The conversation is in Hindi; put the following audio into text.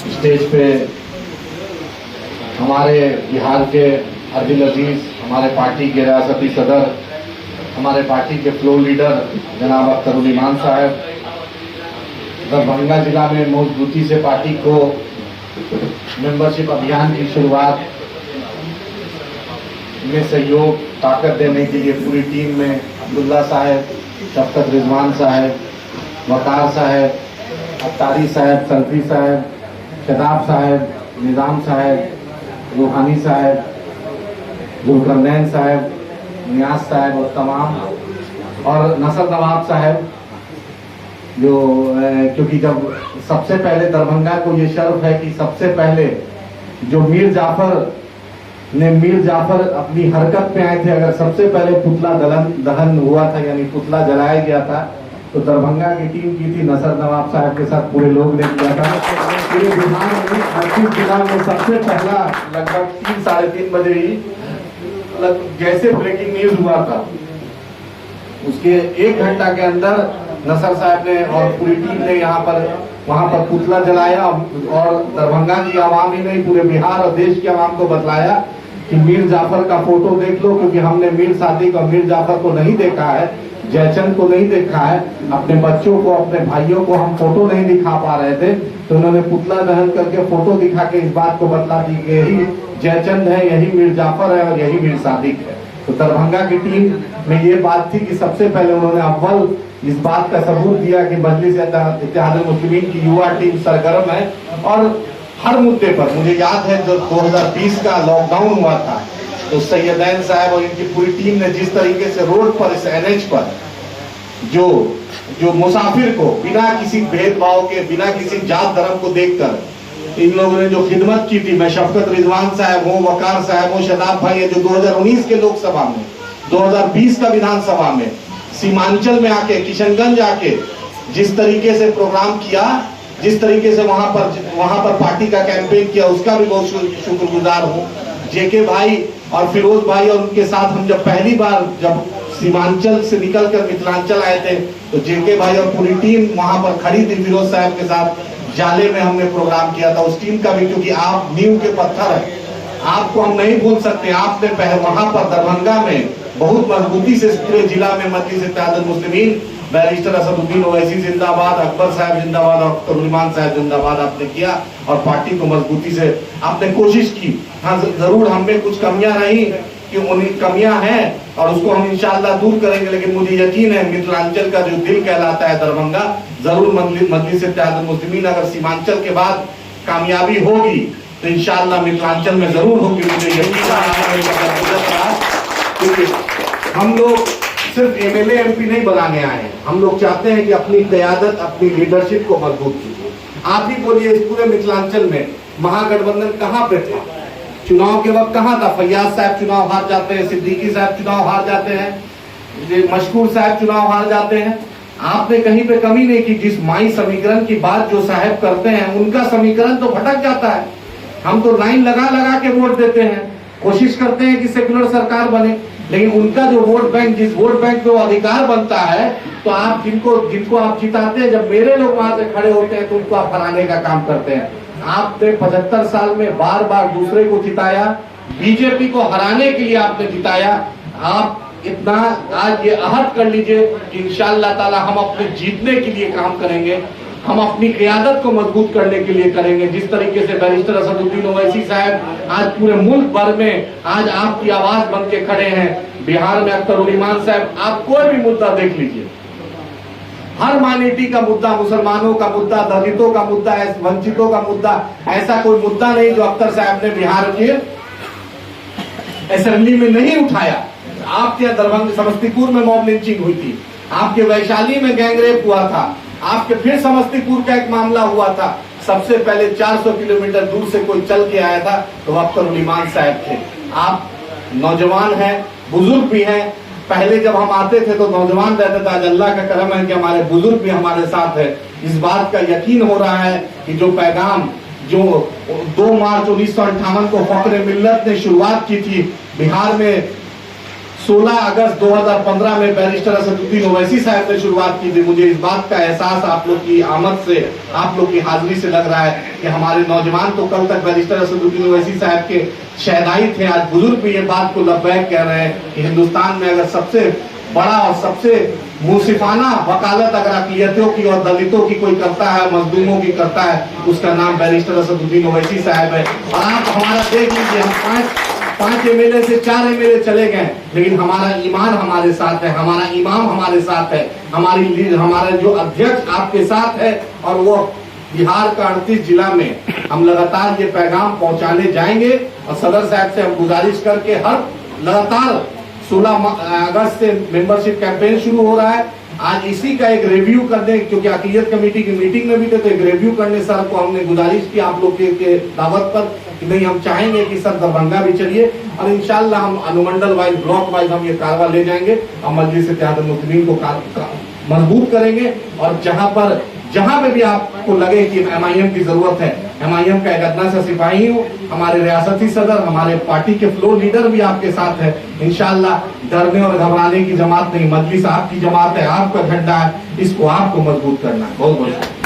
स्टेज पे हमारे बिहार के अब्दुल अजीज, हमारे पार्टी के रियासती सदर, हमारे पार्टी के फ्लोर लीडर जनाब अख्तरुल ईमान साहब, दरभंगा जिला में मजबूती से पार्टी को मेंबरशिप अभियान की शुरुआत में सहयोग ताकत देने के लिए पूरी टीम में अब्दुल्ला साहब, शफकत रिजवान साहब, वकार साहब, अत्तारी साहब, सल्फी साहब, शदाब साहब, निज़ाम साहब, रूहानी साहब, जुल्करनैन साहब, नियाज साहब और तमाम और नसर नवाब साहब, जो क्योंकि जब सबसे पहले दरभंगा को ये शर्फ है कि सबसे पहले जो मीर जाफर अपनी हरकत में आए थे, अगर सबसे पहले पुतला दहन हुआ था यानी पुतला जलाया गया था तो दरभंगा की टीम की थी। नसर नवाब साहब के साथ पूरे लोग ने किया था। पूरे बिहार में 38 जिला में सबसे पहला लगभग 3 साढ़े 3 बजे ही जैसे ब्रेकिंग न्यूज हुआ था उसके 1 घंटा के अंदर नसर साहब ने और पूरी टीम ने वहां पर पुतला जलाया और दरभंगा की आवाम ही नहीं पूरे बिहार और देश की आवाम को बतलाया कि मीर जाफर का फोटो देख लो, क्योंकि हमने मीर सादिक और मीर जाफर को नहीं देखा है, जयचंद को नहीं देखा है, अपने बच्चों को अपने भाइयों को हम फोटो नहीं दिखा पा रहे थे, तो उन्होंने पुतला दहन करके फोटो दिखा के इस बात को बतला दी कि यही जयचंद है, यही मीर जाफर है और यही मीर सादिक है। तो दरभंगा की टीम में ये बात थी कि सबसे पहले उन्होंने अव्वल इस बात का सबूत दिया कि मजलिस इत्तेहादुल मुस्लिमीन की युवा टीम सरगर्म है और हर मुद्दे पर। मुझे याद है जब 2020 का लॉकडाउन हुआ था तो सैयदैन साहब और इनकी पूरी टीम ने जिस तरीके से रोड पर इस NH पर जो मुसाफिर को बिना किसी भेदभाव के, बिना किसी जात धर्म को देखकर इन लोगों ने जो खिदमत की थी, मैं शफकत रिजवान साहब हो, वकार साहब हो, शदाब भाई है, जो 2019 के लोकसभा में, 2020 का विधानसभा में सीमांचल में आके, किशनगंज आके जिस तरीके से प्रोग्राम किया, जिस तरीके से वहां पर पार्टी का कैंपेन किया, उसका भी बहुत शुक्रगुजार हूँ। जेके भाई और फिरोज भाई और उनके साथ हम जब पहली बार जब सीमांचल से निकलकर मिथिलांचल आए थे तो जेके भाई और पूरी टीम वहां पर खड़ी थी फिरोज साहब के साथ। जाले में हमने प्रोग्राम किया था, उस टीम का भी, क्योंकि आप नींव के पत्थर है, आपको हम नहीं भूल सकते। आपने वहां पर दरभंगा में बहुत मजबूती से पूरे जिला में मजलिस इत्तेहादुल मुस्लिमीन, बैरिस्टर असदुद्दीन ओवैसी जिंदाबाद, अकबर साहब जिंदाबाद और अख्तरुल ईमान साहब जिंदाबाद आपने किया और पार्टी को मजबूती से आपने कोशिश की। हाँ, जरूर हमें कुछ कमियां रही कि उन्हीं कमियां हैं और उसको हम इंशाअल्लाह दूर करेंगे, लेकिन मुझे यकीन है मिथिलांचल का जो दिल कहलाता है दरभंगा, जरूर मजलिस इत्तेहादुल मुस्लिमीन अगर सीमांचल के बाद कामयाबी होगी तो इंशाअल्लाह मिथिलांचल में जरूर होगी। मुझे यकीन है हम लोग सिर्फ MLA MP नहीं बनाने आए हैं, हम लोग चाहते हैं कि अपनी क़यादत, अपनी लीडरशिप को मजबूत कीजिए। आप ही बोलिए इस पूरे मिथिलांचल में महागठबंधन कहाँ पे था, चुनाव के वक्त कहाँ था? फैयाज साहब चुनाव हार जाते हैं, सिद्दीकी साहब चुनाव हार जाते हैं, मशकूर साहब चुनाव हार जाते हैं। आपने कहीं पे कमी नहीं की। जिस माई समीकरण की बात जो साहब करते हैं उनका समीकरण तो भटक जाता है। हम तो लाइन लगा के वोट देते हैं, कोशिश करते हैं कि सेकुलर सरकार बने, लेकिन उनका जो वोट बैंक, जिस वोट बैंक पे अधिकार बनता है, तो आप जिनको आप जिताते हैं, जब मेरे लोग वहां से खड़े होते हैं तो उनको आप हराने का काम करते हैं। आपने 75 साल में बार बार दूसरे को जिताया, बीजेपी को हराने के लिए आपने जिताया। आप इतना आज ये अहद कर लीजिए कि इंशाअल्लाह ताला हम अपने जीतने के लिए काम करेंगे, हम अपनी क़यादत को मजबूत करने के लिए करेंगे। जिस तरीके से बैरिस्टर असदुद्दीन ओवैसी साहब आज पूरे मुल्क भर में आज आपकी आवाज बन के खड़े हैं, बिहार में अख्तरुल ईमान साहब, आप कोई भी मुद्दा देख लीजिए, हर माइनॉरिटी का मुद्दा, मुसलमानों का मुद्दा, दलितों का मुद्दा, वंचितों का मुद्दा, ऐसा कोई मुद्दा नहीं जो अख्तर साहब ने बिहार के असेंबली में नहीं उठाया। आपके दरभंगा समस्तीपुर में मॉब लिंचिंग हुई थी, आपके वैशाली में गैंगरेप हुआ था, आपके फिर समस्तीपुर का एक मामला हुआ था। सबसे पहले 400 किलोमीटर दूर से कोई चल के आया था तो अख्तरुल ईमान साहब थे। आप नौजवान हैं, बुजुर्ग भी हैं, पहले जब हम आते थे तो नौजवान रहते थे, आज अल्लाह का करम है कि हमारे बुजुर्ग भी हमारे साथ है। इस बात का यकीन हो रहा है कि जो पैगाम जो 2 मार्च 1958 को फख्र मिल्लत ने शुरुआत की थी, बिहार में 16 अगस्त 2015 में बैरिस्टर असदुद्दीन ओवैसी साहब ने शुरुआत की थी। मुझे इस बात का एहसास आप लोग की आमद से, आप लोग की हाजिरी से लग रहा है कि हमारे नौजवान तो कल तक बैरिस्टर असदुद्दीन ओवैसी साहब के शहदाई थे, आज बुजुर्ग भी ये बात को लब्बैक कह रहे हैं कि हिंदुस्तान में अगर सबसे बड़ा और सबसे मुंसिफाना वकालत अगर अक़लियतों की और दलितों की कोई करता है, मजलूमों की करता है, उसका नाम बैरिस्टर असदुद्दीन ओवैसी साहब है। और आप हमारा देख लीजिए, हम पांच एमएलए से 4 एमएलए चले गए, लेकिन हमारा ईमान हमारे साथ है, हमारा इमाम हमारे साथ है, हमारा जो अध्यक्ष आपके साथ है। और वो बिहार का 38 जिला में हम लगातार ये पैगाम पहुंचाने जाएंगे। और सदर साहब से हम गुजारिश करके हर लगातार 16 अगस्त से मेंबरशिप कैंपेन शुरू हो रहा है। आज इसी का एक रिव्यू करने, क्योंकि अक़लियत कमेटी की मीटिंग में भी थे, तो एक रिव्यू करने सर को हमने गुजारिश की आप लोग के दावत पर कि नहीं, हम चाहेंगे कि सर दरभंगा भी चलिए और इंशाल्लाह हम अनुमंडल वाइज, ब्लॉक वाइज हम ये कारवा ले जाएंगे और मजलिस इत्तेहादुल मुस्लिमीन को मजबूत करेंगे। और जहां पे भी आपको लगे कि MIM की जरूरत है, MIM का एक अदना सा सिपाही हूँ, हमारे रियासती सदर, हमारे पार्टी के फ्लोर लीडर भी आपके साथ है। इंशाल्लाह डरने और घबराने की जमात नहीं, मजलिस आपकी जमात है, आपका झंडा है, इसको आपको मजबूत करना है। बहुत बहुत